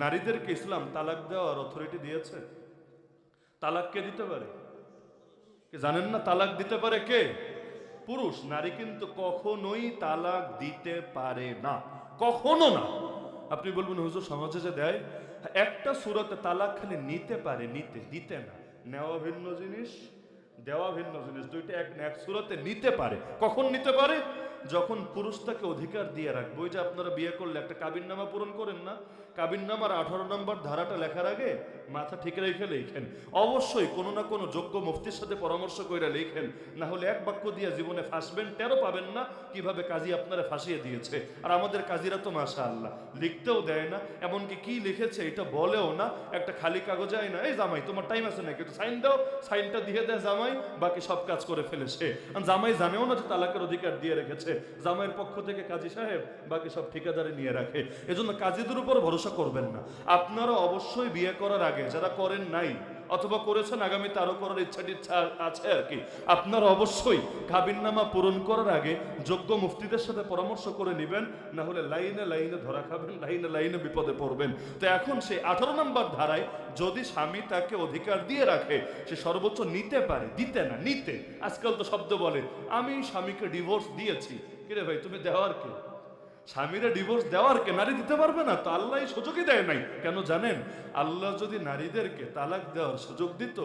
নারীদেরকে ইসলাম তালাক দেওয়ার অথরিটি দিয়েছে। তালাক কে দিতে পারে? কে জানেন না? তালাক দিতে পারে কে? পুরুষ। নারী কিন্তু কখনোই তালাক দিতে পারে না, কখনো না। আপনি বলবেন হুজুর সমাজে যে দেয়, একটা সূরাতে তালাক খালি নিতে পারে, নিতে, দিতে না। নেওয়া ভিন্ন জিনিস, দেওয়া ভিন্ন জিনিস, দুইটা এক না। এক সূরাতে নিতে পারে। কখন নিতে পারে? যখন পুরুষ তাকে অধিকার দিয়ে রাখবে। ওই যে আপনারা বিয়ে করলে একটা কাবিননামা পূরণ করেন না, কাবিননামার 18 নম্বর ধারাটা লেখার আগে মাথা ঠিক রেখে লেখেন। অবশ্যই কোনো না কোনো যোগ্য মুফতির সাথে পরামর্শ করে লেখেন, না হলে এক বাক্য দিয়ে জীবনে ফাঁসবেন, টেরও পাবেন না কিভাবে কাজী আপনারা ফাঁসিয়ে দিয়েছে। আর আমাদের কাজীরা তো মাশাআল্লাহ লিখতেও দেয় না, এমনকি কি লিখেছে এটা বলেও না। একটা খালি কাগজ আয় না, এই জামাই তোমার টাইম আছে নাকি, একটু সাইন দাও, সাইনটা দিয়ে দেয় জামাই, বাকি সব কাজ করে ফেলেছে। জামাই জানেও না যে তালাকের অধিকার দিয়ে রেখেছে, জামাইয়ের পক্ষ থেকে কাজী সাহেব বাকি সব ঠিকাদারি নিয়ে রাখে। এজন্য কাজীদের উপর ভরসা করবেন না। আপনারা অবশ্যই বিয়ে করার আগে, যারা করেন নাই অথবা করেছেন আগামীতে আরো করার ইচ্ছা আছে আর কি, আপনারা অবশ্যই কাবিননামা পূরণ করার আগে যোগ্য মুফতিদের সাথে পরামর্শ করে নেবেন, না হলে লাইনে লাইনে ধরা খাবেন, লাইনে লাইনে বিপদে পড়বেন। তো এখন সেই 18 নম্বর ধারায় যদি স্বামী তাকে অধিকার দিয়ে রাখে, সে সর্বোচ্চ নিতে পারে, দিতে না, নিতে। আজকাল তো শব্দ বলে আমি স্বামীকে ডিভোর্স দিয়েছি। কিরে ভাই, তুমি দেওয়ার কে? স্বামীরা ডিভোর্স দেওয়ার কে? নারী দিতে পারবে না তো, আল্লাহ সুযোগই দেয় নাই। কেন জানেন? আল্লাহ যদি নারীদেরকে তালাক দেওয়ার সুযোগ দিত,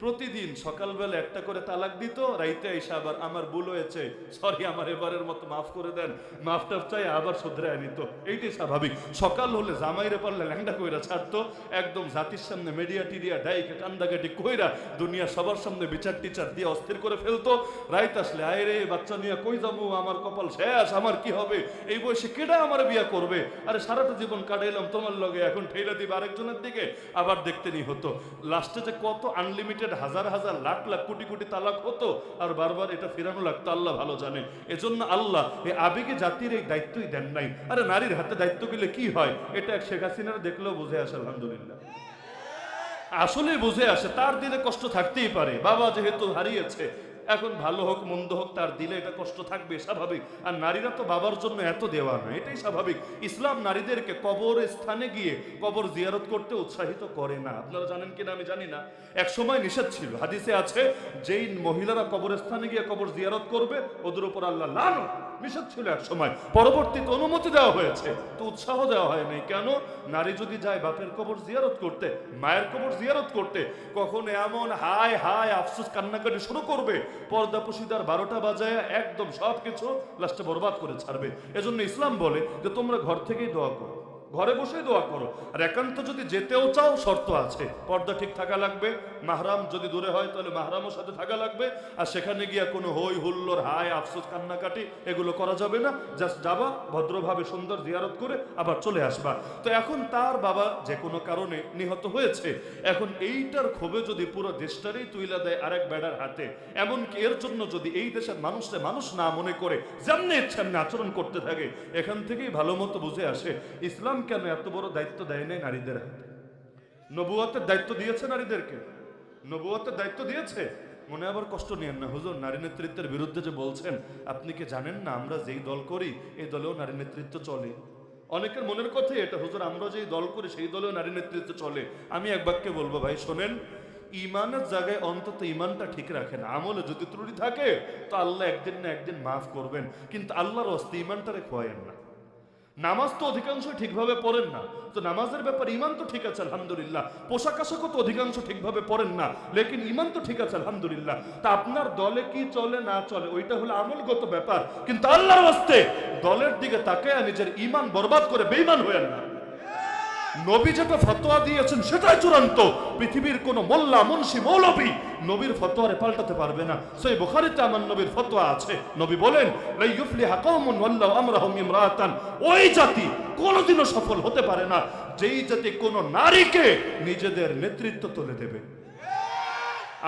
প্রতিদিন সকালবেলা একটা করে তালাক দিত, রাইতে এসে আবার আমার ভুল হয়েছে, সরি আমার এবারের মতো মাফ করে দেন, মাফ টাফ চাই আবার শুধরায় নিত। এইটাই স্বাভাবিক। সকাল হলে জামাইরে পারলে ল্যাংডা কইরা ছাড়তো, একদম জাতির সামনে মিডিয়া টিডিয়া ডাইকে কান্দাকাটি কইরা দুনিয়া সবার সামনে বিচার টিচার দিয়ে অস্থির করে ফেলতো। রাইত আসলে আয় রে বাচ্চা নিয়ে কই যাবো, আমার কপাল শেষ, আমার কি হবে, এই বয়সে কেডা আমার বিয়া করবে, আরে সারাটা জীবন কাটাইলাম তোমার লগে, এখন ঠেলা দিবে আরেকজনের দিকে, আবার দেখতে নি হতো। লাস্টে যে কত আনলিমিটেড হাজার হাজার লাখ লাখ কোটি কোটি তালাক হতো, আর বারবার এটা ফেরানো লাগতো, আল্লাহ ভালো জানে। এজন্য আল্লাহ এই আবেগে জাতির এই দায়িত্বই দেন নাই। আরে নারীর হাতে দায়িত্ব গেলে কি হয়, এটা শেখ হাসিনার দেখলেও বুঝে আসে, আলহামদুলিল্লাহ আসলে বুঝে আসে। তার দিলে কষ্ট থাকতেই পারে, বাবা যেহেতু হারিয়েছে, এখন ভালো হোক মন্দ হোক তার দিলে এটা কষ্ট থাকবে, স্বাভাবিক। আর নারীরা তো বাবার জন্য এত দেওয়া না, এটাই স্বাভাবিক। ইসলাম নারীদেরকে কবর স্থানে গিয়ে কবর জিয়ারত করতে উৎসাহিত করে না। আপনারা জানেন কিনা আমি জানি না, এক সময় নিষেধ ছিল, হাদিসে আছে যেই মহিলারা কবরস্থানে গিয়ে কবর জিয়ারত করবে ওদের উপর আল্লাহ লানত, নিষেধ ছিল এক সময়। পরবর্তীতে অনুমতি দেওয়া হয়েছে, তো উৎসাহ দেওয়া হয় নাই। কেন? নারী যদি যায় বাপের কবর জিয়ারত করতে, মায়ের কবর জিয়ারত করতে, কখন এমন হায় হায় আফসোস কান্নাকাটি শুরু করবে, পর্দা পুশিদার 12টা বাজায় একদম সবকিছু লাস্টে বরবাদ করে ছাড়বে। এজন্য ইসলাম বলে যে তোমরা ঘর থেকেই দোয়া করো, ঘরে বসেই দোয়া করো। আর একান্ত যদি যেতেও চাও, শর্ত আছে, পর্দা ঠিক থাকা লাগবে, মাহরাম যদি দূরে হয় তাহলে মাহরামের সাথে থাকা লাগবে, আর সেখানে গিয়া কোনো হই হুল্লোড় হায় আফসোস কান্নাকাটি এগুলো করা যাবে না। জাস্ট যাবা, ভদ্রভাবে সুন্দর জিয়ারত করে আবার চলে আসবা। তো এখন তার বাবা যে কোনো কারণে নিহত হয়েছে, এখন এইটার ক্ষোভে যদি পুরো দেশটারই তুইলা দেয় আরেক বেড়ার হাতে, এমনকি এর জন্য যদি এই দেশের মানুষরা মানুষ না মনে করে যেমনি ইচ্ছা আচরণ করতে থাকে, এখান থেকেই ভালো মতো বুঝে আসে ইসলাম কেন এত বড় দায়িত্ব দেয় নাই নারীদের হাতে। নবুয়তের দায়িত্ব দিয়েছে নারীদেরকে, নবুয়তের দায়িত্ব দিয়েছে। মনে আবার কষ্ট নিয়েন না, হুজুর নারী নেতৃত্বের বিরুদ্ধে যে বলছেন, আপনি কি জানেন না আমরা যেই দল করি এই দলেও নারী নেতৃত্ব চলে? অনেকের মনের কথাই এটা, হুজুর আমরা যেই দল করি সেই দলেও নারী নেতৃত্ব চলে। আমি এক বাক্যে বলবো ভাই শোনেন, ইমানের জায়গায় অন্তত ইমানটা ঠিক রাখেন। আমলে যদি ত্রুটি থাকে তো আল্লাহ একদিন না একদিন মাফ করবেন, কিন্তু আল্লাহর হস্তে ইমানটারে খোয়ায়েন না। নামাজ তো অধিকাংশ ঠিকভাবে পড়েন না, তো নামাজের ব্যাপারে ইমান তো ঠিক আছে আলহামদুলিল্লাহ। পোশাক আশাকও তো অধিকাংশ ঠিকভাবে পড়েন না, লেকিন ইমান তো ঠিক আছে আলহামদুলিল্লাহ। তা আপনার দলে কি চলে না চলে ওইটা হলো আমলগত ব্যাপার, কিন্তু আল্লাহর হস্তে দলের দিকে তাকায় নিজের ইমান বরবাদ করে বেঈমান হয়েন না। নবী যেটা ফতোয়া দিয়েছেন সেটাই চূড়ান্ত। পৃথিবীর কোন মোল্লা মুন্সি মৌলবী নবীর ফতোয়ারে পাল্টাতে পারবে না। সহিহ বুখারীতে আমার নবীর ফতোয়া আছে, নবী বলেন লা ইউফলিহা কওমুন ওয়াল্লাহু আমরাহুম ইমরাতান, ওই জাতি কোনোদিনও সফল হতে পারে না যেই জাতি কোন নারীকে নিজেদের নেতৃত্ব তুলে দেবে।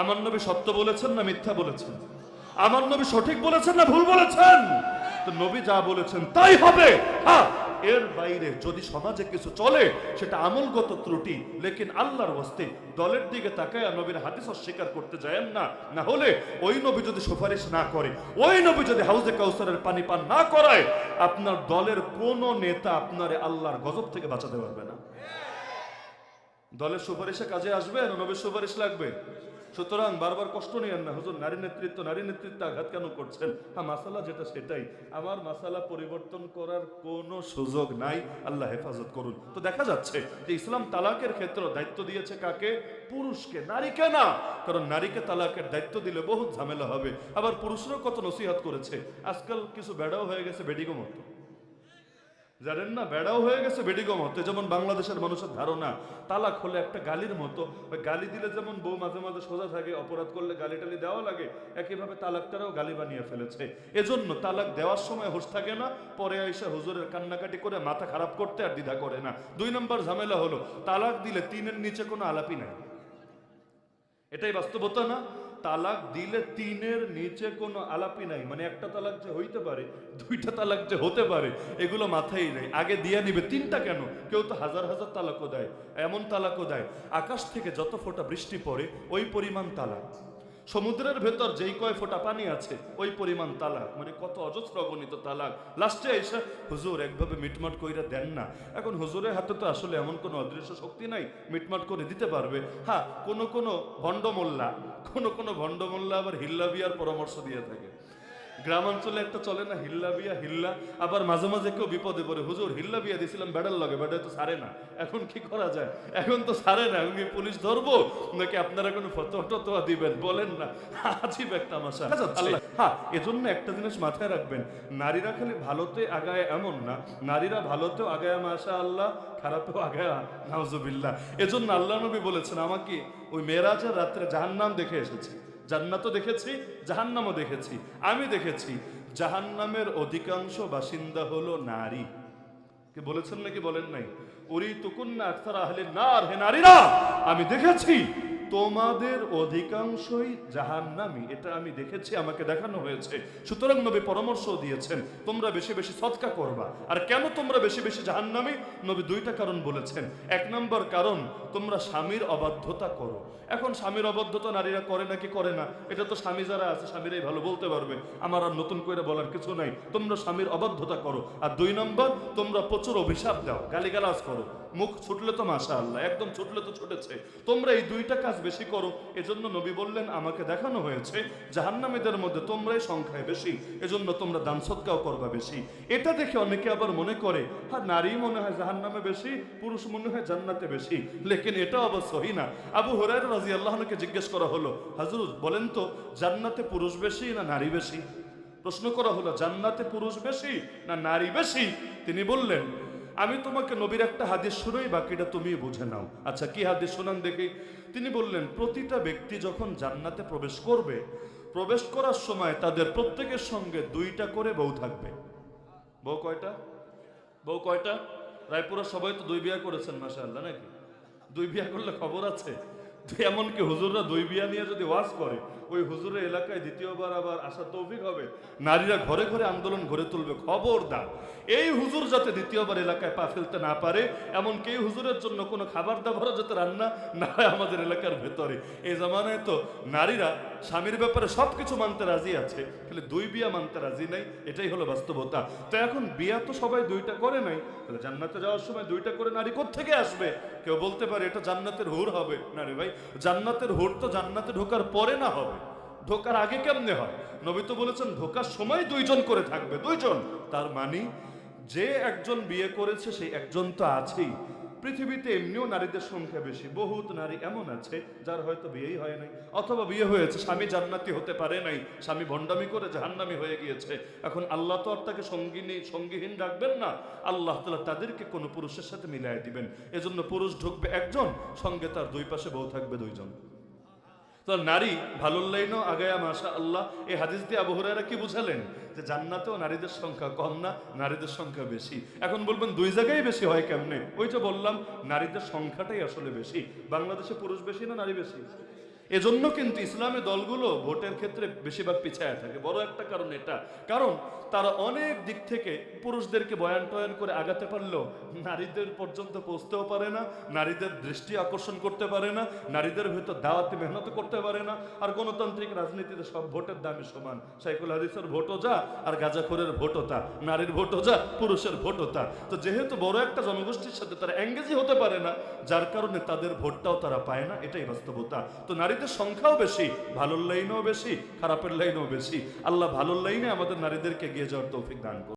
আমার নবী সত্য বলেছেন না মিথ্যা বলেছেন? আমার নবী সঠিক বলেছেন না ভুল বলেছেন? তো নবী যা বলেছেন তাই হবে। হ্যাঁ, এর বাইরে যদি সমাজে কিছু চলে সেটা আমলগত ত্রুটি, লেকিন আল্লাহর ওয়াস্তে দলের দিকে তাকায় নবীর হাদিস অস্বীকার করতে যায়েন না। না হলে ওই নবী যদি সুপারিশ না করে, ওই নবী যদি হাউজে কাউসারের পানি পান না করায়, আপনার দলের কোন নেতা আপনারে আল্লাহর গজব থেকে বাঁচাতে পারবে না। দলের সুপারিশে কাজে আসবে না নবীর সুপারিশ লাগবে? সুতরাং বারবার কষ্ট নিয়েন না, হুজুর নারী নেতৃত্ব আঘাত কেন করছেন? হ্যাঁ, মাসালা যেটা সেটাই, আমার মাসালা পরিবর্তন করার কোনো সুযোগ নাই, আল্লাহ হেফাজত করুন। তো দেখা যাচ্ছে যে ইসলাম তালাকের ক্ষেত্রে দায়িত্ব দিয়েছে কাকে? পুরুষকে, নারীকে না। কারণ নারীকে তালাকের দায়িত্ব দিলে বহুত ঝামেলা হবে। আবার পুরুষরাও কত নসিহত করেছে। আজকাল কিছু বেড়াও হয়ে গেছে বেডিগো মতো, জানেন না, বেড়াও হয়ে গেছে বেডিগো মতো। যেমন বাংলাদেশের মানুষের ধারণা তালাক হলে একটা গালির মতো, গালি দিলে যেমন বউ মাঝে মাঝে সোজা থাকে, অপরাধ করলে গালি টালি দেওয়া লাগে, একইভাবে তালাকটারও গালি বানিয়ে ফেলেছে। এজন্য তালাক দেওয়ার সময় হুঁশ থাকে না, পরে এসে হুজুরের কান্নাকাটি করে মাথা খারাপ করতে আর দ্বিধা করে না। 2 নম্বর ঝামেলা হলো তালাক দিলে 3-এর নিচে কোনো আলাপই নাই। এটাই বাস্তবতা না? তালাক দিলে 3-এর নিচে কোনো আলাপই নাই, মানে একটা তালাক যে হইতে পারে, 2টা তালাক যে হতে পারে, এগুলো মাথায় নেই। আগে দিয়ে নিবে 3টা কেন? কেউ তো হাজার হাজার তালাকও দেয়, এমন তালাকও দেয় আকাশ থেকে যত ফোঁটা বৃষ্টি পড়ে ওই পরিমাণ তালাক, সমুদ্রের ভেতর যেই কয় ফোঁটা পানি আছে ওই পরিমাণ তালাক, মানে কত অজস্র অগণিত তালাক। লাস্টে এসে হুজুর একভাবে মিটমাট কইরা দেন না। এখন হুজুরের হাতে তো আসলে এমন কোনো অদৃশ্য শক্তি নাই মিটমাট করে দিতে পারবে। হ্যাঁ, কোনো ভণ্ডমোল্লা আবার হিল্লা বিয়ার পরামর্শ দিয়ে থাকে। গ্রামাঞ্চলে একটা চলে না হিল্লা বিয়া, হিল্লা। আবার মাঝে মাঝে কেউ বিপদে পড়ে, হুজুর হিল্লা বিয়া দিছিলাম বেড়ার লগে, বেড়া তো সারে না, এখন কি করা যায়? এখন তো সারে না, এখন কি পুলিশ ধরবো নাকি আপনারা কোনো ফতোয়া দিবেন? বলেন না, আজীব একটা তামাশা। হ্যাঁ, এজন্য একটা জিনিস মাথায় রাখবেন, নারীরা খালি ভালোতে আগায় এমন না, নারীরা ভালোতেও আগায় মাশাআল্লাহ, খারাপেও আগায় নাউজুবিল্লাহ। এজন্য আল্লাহ নবী বলেছেন, আমাকে ওই মেরাজের রাত্রে জাহান্নাম দেখে এসেছি, জান্নাতও দেখেছি জাহান্নামও দেখেছি। আমি দেখেছি জাহান্নামের অধিকাংশ বাসিন্দা হলো নারী। কি বলেছেন নাকি বলেন নাই? উরি তুকুন্না আকসার আহলে নার, হে নারীরা আমি দেখেছি তোমাদের অধিকাংশই জাহান্নামী, এটা আমি দেখেছি, আমাকে দেখানো হয়েছে। সুতরাং নবী পরামর্শ দিয়েছেন তোমরা বেশি বেশি সদকা করবা। আর কেন তোমরা বেশি বেশি জাহান্নামী? নবী 2টা কারণ বলেছেন। 1 নম্বর কারণ, তোমরা স্বামীর অবাধ্যতা করো। এখন স্বামীর অবাধ্যতা নারীরা করে নাকি করে না, এটা তো স্বামী যারা আছে স্বামীরাই ভালো বলতে পারবে, আমার আর নতুন করে বলার কিছু নাই। তোমরা স্বামীর অবাধ্যতা করো। আর 2 নম্বর, তোমরা প্রচুর অভিশাপ দাও, গালিগালাজ করো। মুখ ছুটলে তো মাশাআল্লাহ, একদম ছুটলে তো ছুটেছে। তোমরা এই 2টা কাজ বেশি করো। এজন্য নবী বললেন আমাকে দেখানো হয়েছে জাহান্নামীদের মধ্যে তোমরাই সংখ্যায় বেশি, এজন্য তোমরা দান সদকাও করবা বেশি। এটা দেখে অনেকে আবার মনে করে হ্যাঁ, নারী মনে হয় জাহান্নামে বেশি, পুরুষ মনে হয় জান্নাতে বেশি, লেকিন এটা অবশ্য সহি না। আবু হুরায়রা রাদিয়াল্লাহু আনহুকে জিজ্ঞেস করা হলো, হুজুর বলেন তো জান্নাতে পুরুষ বেশি না নারী বেশি? প্রশ্ন করা হলো জান্নাতে পুরুষ বেশি না নারী বেশি? তিনি বললেন, আমি তোমাকে নবীর একটা হাদিস শুনাই, বাকিটা তুমি বুঝে নাও। আচ্ছা, কি হাদিস শোনান দেখি। তিনি বললেন, প্রতিটা ব্যক্তি যখন জান্নাতে প্রবেশ করবে, প্রবেশ করার সময় তাদের প্রত্যেকের সঙ্গে 2টা করে বউ থাকবে। বউ কয়টা? রায়পুরা সবাই তো 2 বিয়া করেছেন মাশাআল্লাহ, নাকি? 2 বিয়া করলে খবর আছে। এমনকি হুজুররা 2 বিয়া নিয়ে যদি ওয়াজ করে, ওই হুজুরের এলাকায় দ্বিতীয়বার আবার আসা তৌফিক হবে, নারীরা ঘরে ঘরে আন্দোলন গড়ে তুলবে। খবরদার, এই হুজুর যাতে দ্বিতীয়বার এলাকায় পা ফেলতে না পারে, এমনকি এই হুজুরের জন্য কোনো খাবার দাবারও যাতে রান্না না হয় আমাদের এলাকার ভেতরে। এই জামানায় তো নারীরা স্বামীর ব্যাপারে সবকিছু মানতে রাজি আছে, তাহলে 2 বিয়া মানতে রাজি নাই, এটাই হলো বাস্তবতা। তো এখন বিয়া তো সবাই 2টা করে নাই, তাহলে জান্নাতে যাওয়ার সময় 2টা করে নারী কোত্থেকে আসবে? কেউ বলতে পারে এটা জান্নাতের হুর হবে। না রে ভাই, জান্নাতের হুর তো জান্নাতে ঢোকার পরে না হবে, ঢোকার আগে কেমনে হয়? নবী তো বলেছেন ঢোকার সময় 2 জন করে থাকবে, 2 জন। তার মানে যে একজন বিয়ে করেছে সেই একজন তো আছেই। পৃথিবীতে এমনিও নারীদের সংখ্যা বেশি, বহুত নারী এমন আছে যার হয়তো বিয়েই হয় নাই, অথবা বিয়ে হয়েছে স্বামী জান্নাতি হতে পারে নাই, স্বামী ভণ্ডামি করে জাহান্নামী হয়ে গিয়েছে। এখন আল্লাহ তো আর তাকে সঙ্গীহীন রাখবেন না, আল্লাহ তাআলা তাদেরকে কোনো পুরুষের সাথে মিলাই দিবেন। এজন্য পুরুষ ঢুকবে 1 জন, সঙ্গে তার 2 পাশে বউ থাকবে 2 জন। তো নারী ভালোর লাইনও আগায়া মাশাআল্লাহ। এই হাদিস দিয়ে আবু হুরায়রা কি বুঝালেন? যে জান্নাতেও নারীদের সংখ্যা কম না, নারীদের সংখ্যা বেশি। এখন বলবেন 2 জায়গায় বেশি হয় কেমনে? ওই যে বললাম নারীদের সংখ্যাটাই আসলে বেশি। বাংলাদেশে পুরুষ বেশি না নারী বেশি? এজন্য কিন্তু ইসলামী দলগুলো ভোটের ক্ষেত্রে বেশিরভাগ পিছায় থাকে। বড় একটা কারণ এটা, কারণ তারা অনেক দিক থেকে পুরুষদেরকে বয়ান টয়ান করে আগাতে পারলেও নারীদের পর্যন্ত পৌঁছতেও পারে না, নারীদের দৃষ্টি আকর্ষণ করতে পারে না, নারীদের ভেতর দাওয়াতি মেহনত করতে পারে না। আর গণতান্ত্রিক রাজনীতিতে সব ভোটের দামই সমান। শাইখুল হাদিসের ভোটও যা, আর গাঁজাখোরের ভোটও তা, নারীর ভোটও যা, পুরুষের ভোটও তা। তো যেহেতু বড় একটা জনগোষ্ঠীর সাথে তারা এঙ্গেজই হতে পারে না, যার কারণে তাদের ভোটটাও তারা পায় না, এটাই বাস্তবতা। তো নারীদের সংখ্যাও বেশি, ভালোর লাইনেও বেশি, খারাপের লাইনেও বেশি। আল্লাহ ভালোর লাইনে আমাদের নারীদেরকে এগিয়ে যাওয়ার তৌফিক দান করুন।